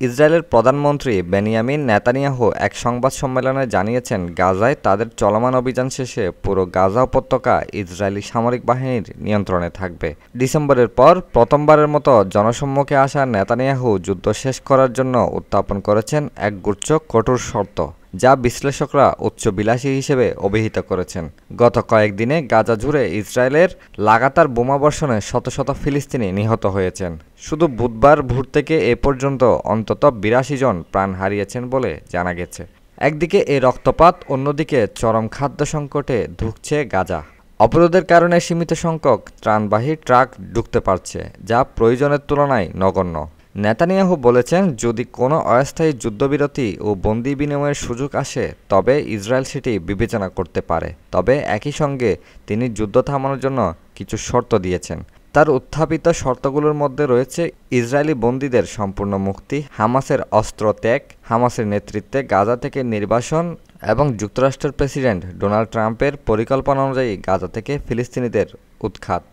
ইসরায়েলের প্রধানমন্ত্রী Benjamin Netanyahu এক সংবাদ সম্মেলনে জানিয়েছেন, গাজায় তাদের চলমান অভিযান শেষে পুরো গাজা উপত্যকা ইসরায়েলি সামরিক বাহিনীর নিয়ন্ত্রণে থাকবে। ডিসেম্বরের পর প্রথমবারের মতো জনসম্মুখে আসা নেতানিয়াহু যুদ্ধ শেষ করার জন্য উত্থাপন করেছেন একগুচ্ছ কঠোর শর্ত, যা বিশ্লেষকরা উচ্চবিলাসী হিসেবে অভিহিত করেছেন। গত কয়েকদিনে গাজা জুড়ে ইসরায়েলের লাগাতার বোমাবর্ষণে শত শত ফিলিস্তিনি নিহত হয়েছেন। শুধু বুধবার ভোর থেকে এ পর্যন্ত অন্তত ৮২ জন প্রাণ হারিয়েছেন বলে জানা গেছে। একদিকে এই রক্তপাত, অন্যদিকে চরম খাদ্য সংকটে ধুঁকছে গাজা। অবরোধের কারণে সীমিত সংখ্যক ত্রাণবাহী ট্রাক ঢুকতে পারছে, যা প্রয়োজনের তুলনায় নগণ্য। নেতানিয়াহু বলেছেন, যদি কোনো অস্থায়ী যুদ্ধবিরতি ও বন্দি বিনিময়ের সুযোগ আসে তবে ইসরায়েল সেটি বিবেচনা করতে পারে। তবে একই সঙ্গে তিনি যুদ্ধ থামানোর জন্য কিছু শর্ত দিয়েছেন। তার উত্থাপিত শর্তগুলোর মধ্যে রয়েছে ইসরায়েলি বন্দীদের সম্পূর্ণ মুক্তি, হামাসের অস্ত্র ত্যাগ, হামাসের নেতৃত্বে গাজা থেকে নির্বাসন এবং যুক্তরাষ্ট্রের প্রেসিডেন্ট ডোনাল্ড ট্রাম্পের পরিকল্পনা অনুযায়ী গাজা থেকে ফিলিস্তিনিদের উৎখাত।